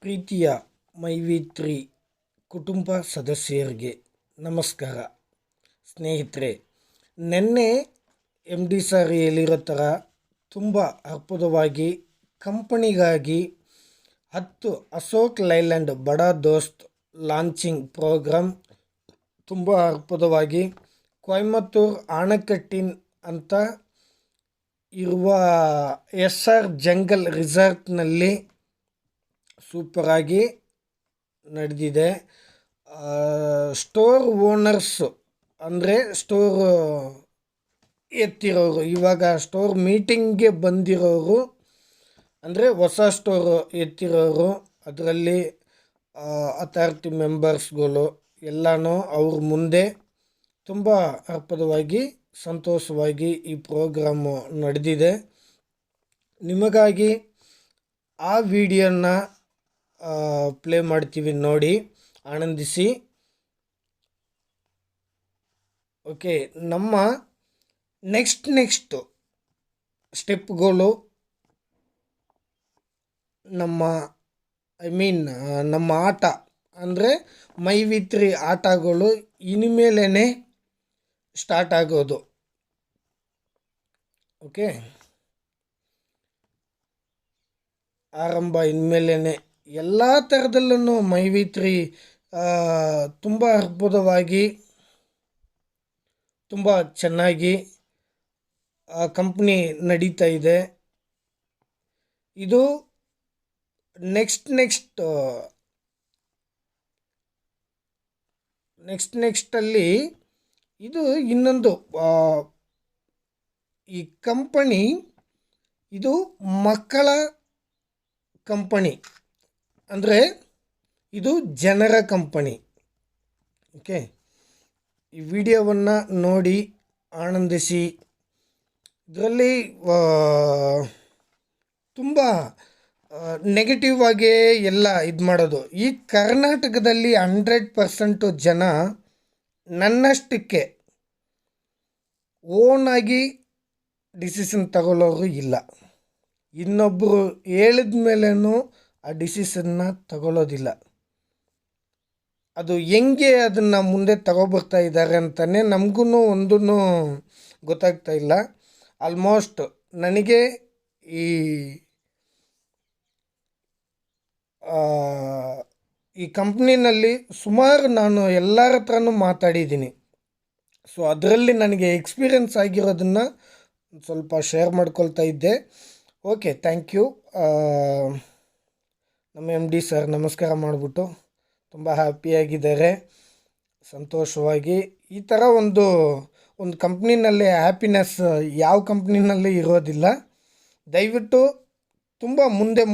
ಪ್ರೀತಿಯ ಮೈವಿ3 ಕುಟುಂಬ ಸದಸ್ಯರಿಗೆ ನಮಸ್ಕಾರ. ಸ್ನೇಹಿತರೆ, ನಿನ್ನೆ MD ಸರ್ ಹೇಳಿರೋ ಥರ ತುಂಬ ಅದ್ಭುತವಾಗಿ ಕಂಪನಿಗಾಗಿ 10 ಅಶೋಕ್ ಲೈಲ್ಯಾಂಡ್ ಬಡ ದೋಸ್ತ್ ಲಾಂಚಿಂಗ್ ಪ್ರೋಗ್ರಾಮ್ ತುಂಬ ಅದ್ಭುತವಾಗಿ ಕೊಯಮತ್ತೂರು ಅಣೆಕಟ್ಟಿನ ಅಂತ ಇರುವ SR ಜಂಗಲ್ ರಿಸಾರ್ಟ್ನಲ್ಲಿ ಸೂಪರಾಗಿ ನಡೆದಿದೆ. ಸ್ಟೋರ್ ಓನರ್ಸು ಅಂದರೆ ಸ್ಟೋರ್ ಎತ್ತಿರೋರು, ಇವಾಗ ಸ್ಟೋರ್ ಮೀಟಿಂಗ್ಗೆ ಬಂದಿರೋರು ಅಂದರೆ ಹೊಸ ಸ್ಟೋರ್ ಎತ್ತಿರೋರು, ಅದರಲ್ಲಿ ಅಥಾರಿಟಿ ಮೆಂಬರ್ಸ್ಗಳು ಎಲ್ಲನೂ ಅವ್ರ ಮುಂದೆ ತುಂಬ ಅದ್ಭುತವಾಗಿ ಸಂತೋಷವಾಗಿ ಈ ಪ್ರೋಗ್ರಾಮು ನಡೆದಿದೆ. ನಿಮಗಾಗಿ ಆ ವಿಡಿಯೋನ ಪ್ಲೇ ಮಾಡ್ತೀವಿ, ನೋಡಿ ಆನಂದಿಸಿ. ಓಕೆ, ನಮ್ಮ ನೆಕ್ಸ್ಟ್ ಸ್ಟೆಪ್ಗಳು ನಮ್ಮ ಆಟ ಅಂದರೆ ಮೈವಿ3 ಆಟಗಳು ಇನ್ಮೇಲೇ ಸ್ಟಾರ್ಟ್ ಆಗೋದು. ಓಕೆ, ಆರಂಭ ಇನ್ಮೇಲೇ ಎಲ್ಲ ಥರದಲ್ಲೂ ಮೈವಿ3 ತುಂಬ ಅದ್ಭುತವಾಗಿ ತುಂಬ ಚೆನ್ನಾಗಿ ಕಂಪ್ನಿ ನಡೀತಾ ಇದೆ. ಇದು ನೆಕ್ಸ್ಟಲ್ಲಿ ಇದು ಇನ್ನೊಂದು ಈ ಕಂಪನಿ ಇದು ಮಕ್ಕಳ ಕಂಪನಿ, ಅಂದರೆ ಇದು ಜನರ ಕಂಪನಿ. ಓಕೆ, ಈ ವಿಡಿಯೋವನ್ನು ನೋಡಿ ಆನಂದಿಸಿ. ಇದರಲ್ಲಿ ತುಂಬ ನೆಗೆಟಿವ್ ಆಗೇ ಎಲ್ಲ ಇದು ಮಾಡೋದು. ಈ ಕರ್ನಾಟಕದಲ್ಲಿ 100% ಜನ ನನ್ನಷ್ಟಕ್ಕೆ ಓನಾಗಿ ಡಿಸಿಷನ್ ತಗೊಳ್ಳೋರು ಇಲ್ಲ. ಇನ್ನೊಬ್ಬರು ಹೇಳಿದ ಮೇಲೇನೂ ಆ ಡಿಸಿಷನ್ನ ತಗೊಳ್ಳೋದಿಲ್ಲ. ಅದು ಹೆಂಗೆ ಅದನ್ನು ಮುಂದೆ ತಗೊಬರ್ತಾ ಇದ್ದಾರೆ ಅಂತಲೇ ನಮಗೂ ಒಂದೂ ಗೊತ್ತಾಗ್ತಾ ಇಲ್ಲ. ಆಲ್ಮೋಸ್ಟ್ ನನಗೆ ಈ ಕಂಪ್ನಿನಲ್ಲಿ ಸುಮಾರು ನಾನು ಎಲ್ಲರ ಹತ್ರನೂ ಮಾತಾಡಿದ್ದೀನಿ. ಸೊ ಅದರಲ್ಲಿ ನನಗೆ ಎಕ್ಸ್ಪೀರಿಯನ್ಸ್ ಆಗಿರೋದನ್ನು ಸ್ವಲ್ಪ ಶೇರ್ ಮಾಡ್ಕೊಳ್ತಾ ಇದ್ದೆ. Okay, thank you. ನಮ್ಮ MD ಸರ್ ನಮಸ್ಕಾರ ಮಾಡಿಬಿಟ್ಟು ತುಂಬ ಹ್ಯಾಪಿಯಾಗಿದ್ದಾರೆ, ಸಂತೋಷವಾಗಿ. ಈ ಥರ ಒಂದು ಕಂಪ್ನಿನಲ್ಲಿ ಹ್ಯಾಪಿನೆಸ್ ಯಾವ ಕಂಪ್ನಿನಲ್ಲಿ ಇರೋದಿಲ್ಲ. ದಯವಿಟ್ಟು ತುಂಬ ಮುಂದೆ